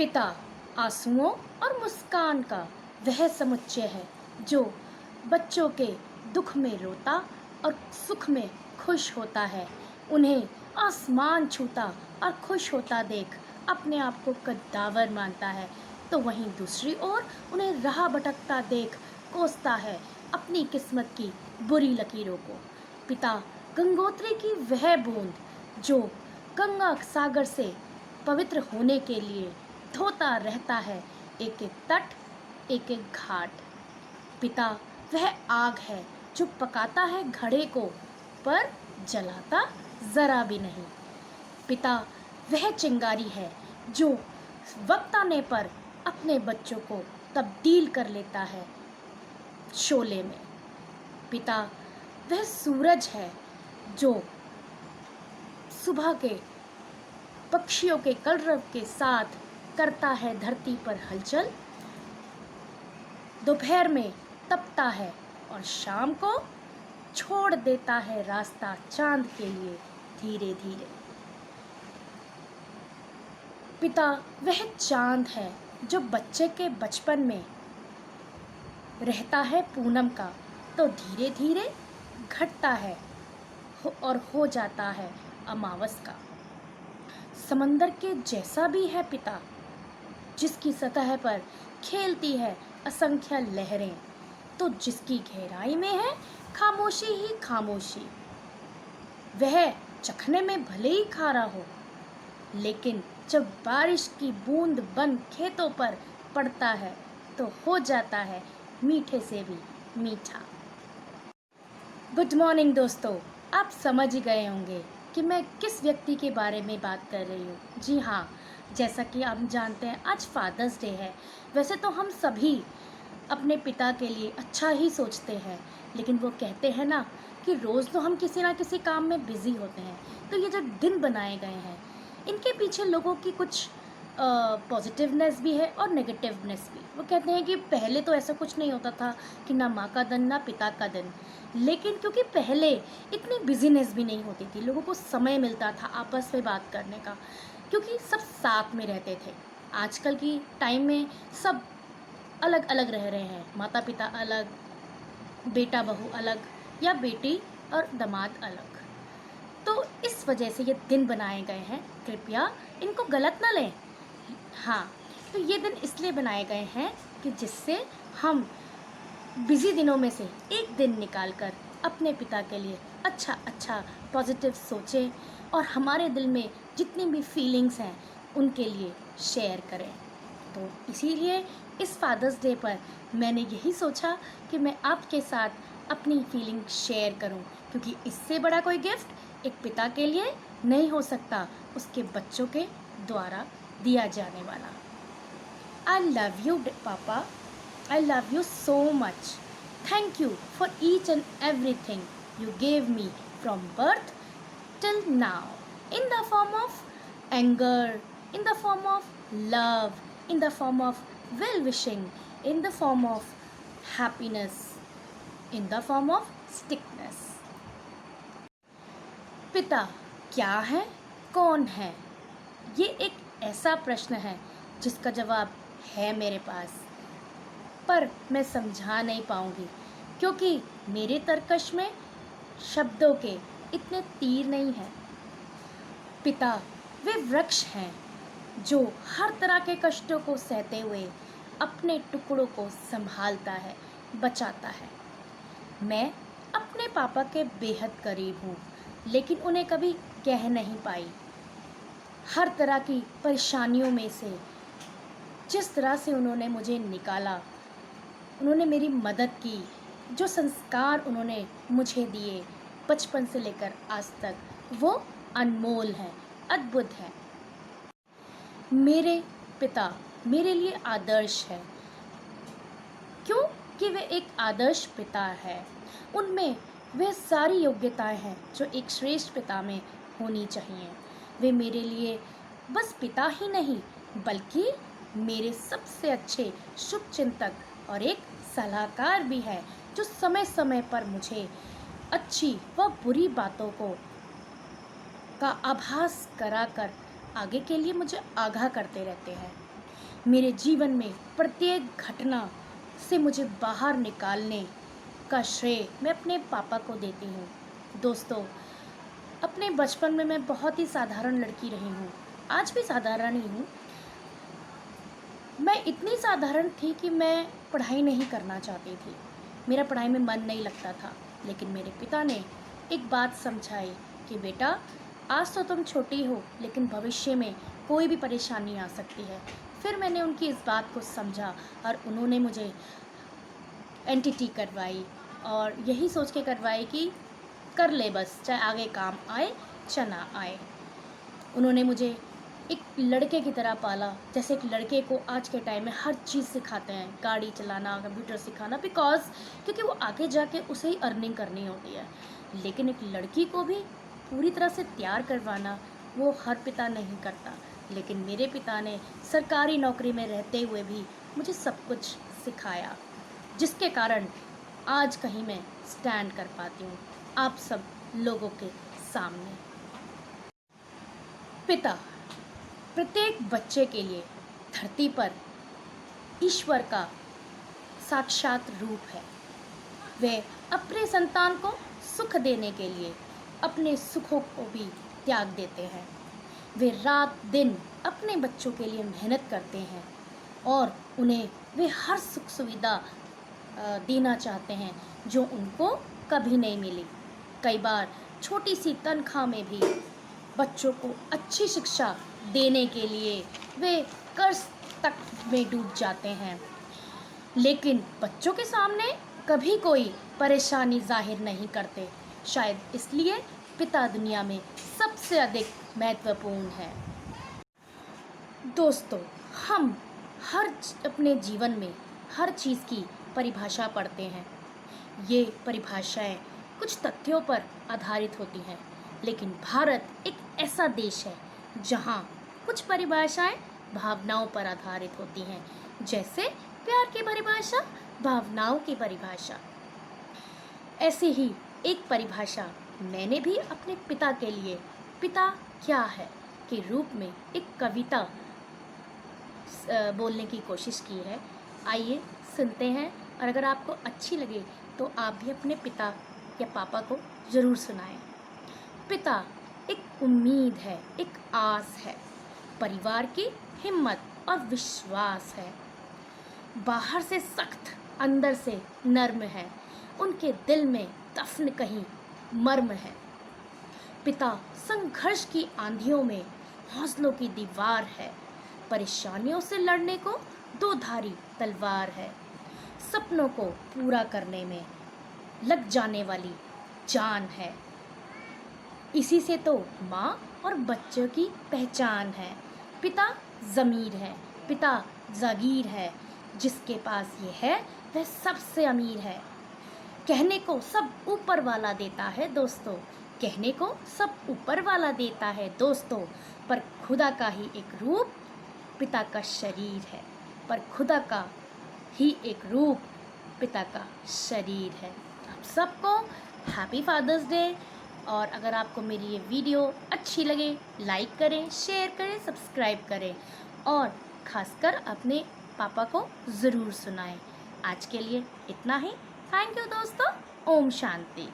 पिता आंसुओं और मुस्कान का वह समुच्चय है जो बच्चों के दुख में रोता और सुख में खुश होता है। उन्हें आसमान छूता और खुश होता देख अपने आप को कद्दावर मानता है, तो वहीं दूसरी ओर उन्हें राह भटकता देख कोसता है अपनी किस्मत की बुरी लकीरों को। पिता गंगोत्री की वह बूंद जो गंगा सागर से पवित्र होने के लिए धोता रहता है एक एक तट, एक एक घाट। पिता वह आग है जो पकाता है घड़े को पर जलाता जरा भी नहीं। पिता वह चिंगारी है जो वक्त आने पर अपने बच्चों को तब्दील कर लेता है शोले में। पिता वह सूरज है जो सुबह के पक्षियों के कलरव के साथ करता है धरती पर हलचल, दोपहर में तपता है और शाम को छोड़ देता है रास्ता चांद के लिए धीरे धीरे। पिता वह चांद है जो बच्चे के बचपन में रहता है पूनम का, तो धीरे धीरे घटता है और हो जाता है अमावस का। समंदर के जैसा भी है पिता, जिसकी सतह पर खेलती है असंख्य लहरें, तो जिसकी गहराई में है खामोशी ही खामोशी। वह चखने में भले ही खारा हो, लेकिन जब बारिश की बूंद बन खेतों पर पड़ता है तो हो जाता है मीठे से भी मीठा। गुड मॉर्निंग दोस्तों, आप समझ ही गए होंगे कि मैं किस व्यक्ति के बारे में बात कर रही हूँ। जी हाँ, जैसा कि आप जानते हैं आज फादर्स डे है। वैसे तो हम सभी अपने पिता के लिए अच्छा ही सोचते हैं, लेकिन वो कहते हैं ना कि रोज़ तो हम किसी ना किसी काम में बिज़ी होते हैं। तो ये जो दिन बनाए गए हैं, इनके पीछे लोगों की कुछ पॉजिटिवनेस भी है और नेगेटिवनेस भी। वो कहते हैं कि पहले तो ऐसा कुछ नहीं होता था कि ना माँ का दिन ना पिता का दिन, लेकिन क्योंकि पहले इतनी बिजीनेस भी नहीं होती थी, लोगों को समय मिलता था आपस में बात करने का, क्योंकि सब साथ में रहते थे। आजकल की टाइम में सब अलग अलग रह रहे हैं, माता पिता अलग, बेटा बहू अलग या बेटी और दामाद अलग। तो इस वजह से ये दिन बनाए गए हैं, कृपया इनको गलत ना लें। हाँ, तो ये दिन इसलिए बनाए गए हैं कि जिससे हम बिज़ी दिनों में से एक दिन निकालकर अपने पिता के लिए अच्छा अच्छा पॉजिटिव सोचें और हमारे दिल में जितनी भी फीलिंग्स हैं उनके लिए शेयर करें। तो इसीलिए इस फादर्स डे पर मैंने यही सोचा कि मैं आपके साथ अपनी फीलिंग शेयर करूं, क्योंकि इससे बड़ा कोई गिफ्ट एक पिता के लिए नहीं हो सकता उसके बच्चों के द्वारा दिया जाने वाला। आई लव यू पापा, I love you so much. Thank you for each and everything you gave me from birth till now, in the form of anger, in the form of love, in the form of well-wishing, in the form of happiness, in the form of sickness. पिता क्या है, कौन है? ये एक ऐसा प्रश्न है जिसका जवाब है मेरे पास, पर मैं समझा नहीं पाऊंगी, क्योंकि मेरे तर्कश में शब्दों के इतने तीर नहीं हैं। पिता वे वृक्ष हैं जो हर तरह के कष्टों को सहते हुए अपने टुकड़ों को संभालता है, बचाता है। मैं अपने पापा के बेहद करीब हूँ, लेकिन उन्हें कभी कह नहीं पाई। हर तरह की परेशानियों में से जिस तरह से उन्होंने मुझे निकाला, उन्होंने मेरी मदद की, जो संस्कार उन्होंने मुझे दिए बचपन से लेकर आज तक, वो अनमोल हैं, अद्भुत हैं। मेरे पिता मेरे लिए आदर्श है, क्योंकि वे एक आदर्श पिता है। उनमें वह सारी योग्यताएं हैं जो एक श्रेष्ठ पिता में होनी चाहिए। वे मेरे लिए बस पिता ही नहीं, बल्कि मेरे सबसे अच्छे शुभचिंतक और एक सलाहकार भी है, जो समय समय पर मुझे अच्छी व बुरी बातों का आभास कराकर आगे के लिए मुझे आगाह करते रहते हैं। मेरे जीवन में प्रत्येक घटना से मुझे बाहर निकालने का श्रेय मैं अपने पापा को देती हूँ। दोस्तों, अपने बचपन में मैं बहुत ही साधारण लड़की रही हूँ, आज भी साधारण ही हूँ। मैं इतनी साधारण थी कि मैं पढ़ाई नहीं करना चाहती थी, मेरा पढ़ाई में मन नहीं लगता था। लेकिन मेरे पिता ने एक बात समझाई कि बेटा, आज तो तुम छोटी हो, लेकिन भविष्य में कोई भी परेशानी आ सकती है। फिर मैंने उनकी इस बात को समझा और उन्होंने मुझे एनटीटी करवाई, और यही सोच के करवाई कि कर ले बस, चाहे आगे काम आए चाहे ना आए। उन्होंने मुझे एक लड़के की तरह पाला, जैसे एक लड़के को आज के टाइम में हर चीज़ सिखाते हैं, गाड़ी चलाना, कंप्यूटर सिखाना, क्योंकि वो आगे जाके उसे ही अर्निंग करनी होती है। लेकिन एक लड़की को भी पूरी तरह से तैयार करवाना वो हर पिता नहीं करता। लेकिन मेरे पिता ने सरकारी नौकरी में रहते हुए भी मुझे सब कुछ सिखाया, जिसके कारण आज कहीं मैं स्टैंड कर पाती हूँ आप सब लोगों के सामने। पिता प्रत्येक बच्चे के लिए धरती पर ईश्वर का साक्षात रूप है। वे अपने संतान को सुख देने के लिए अपने सुखों को भी त्याग देते हैं। वे रात दिन अपने बच्चों के लिए मेहनत करते हैं और उन्हें वे हर सुख सुविधा देना चाहते हैं जो उनको कभी नहीं मिली। कई बार छोटी सी तनख्वाह में भी बच्चों को अच्छी शिक्षा देने के लिए वे कर्ज तक में डूब जाते हैं, लेकिन बच्चों के सामने कभी कोई परेशानी जाहिर नहीं करते। शायद इसलिए पिता दुनिया में सबसे अधिक महत्वपूर्ण है। दोस्तों, हम अपने जीवन में हर चीज़ की परिभाषा पढ़ते हैं। ये परिभाषाएं कुछ तथ्यों पर आधारित होती हैं, लेकिन भारत एक ऐसा देश है जहाँ कुछ परिभाषाएं भावनाओं पर आधारित होती हैं, जैसे प्यार की परिभाषा, भावनाओं की परिभाषा। ऐसे ही एक परिभाषा मैंने भी अपने पिता के लिए पिता क्या है के रूप में एक कविता बोलने की कोशिश की है। आइए सुनते हैं, और अगर आपको अच्छी लगे तो आप भी अपने पिता या पापा को ज़रूर सुनाएं। पिता एक उम्मीद है, एक आस है, परिवार की हिम्मत और विश्वास है। बाहर से सख्त, अंदर से नर्म है, उनके दिल में दफन कहीं मर्म है। पिता संघर्ष की आंधियों में हौसलों की दीवार है, परेशानियों से लड़ने को दो धारी तलवार है, सपनों को पूरा करने में लग जाने वाली जान है। इसी से तो माँ और बच्चों की पहचान है। पिता ज़मीर है, पिता जागीर है, जिसके पास ये है वह सबसे अमीर है। कहने को सब ऊपर वाला देता है दोस्तों, कहने को सब ऊपर वाला देता है दोस्तों, पर खुदा का ही एक रूप पिता का शरीर है, पर खुदा का ही एक रूप पिता का शरीर है। आप सबको हैप्पी फादर्स डे। और अगर आपको मेरी ये वीडियो अच्छी लगे, लाइक करें, शेयर करें, सब्सक्राइब करें, और ख़ासकर अपने पापा को ज़रूर सुनाएं। आज के लिए इतना ही। थैंक यू दोस्तों। ओम शांति।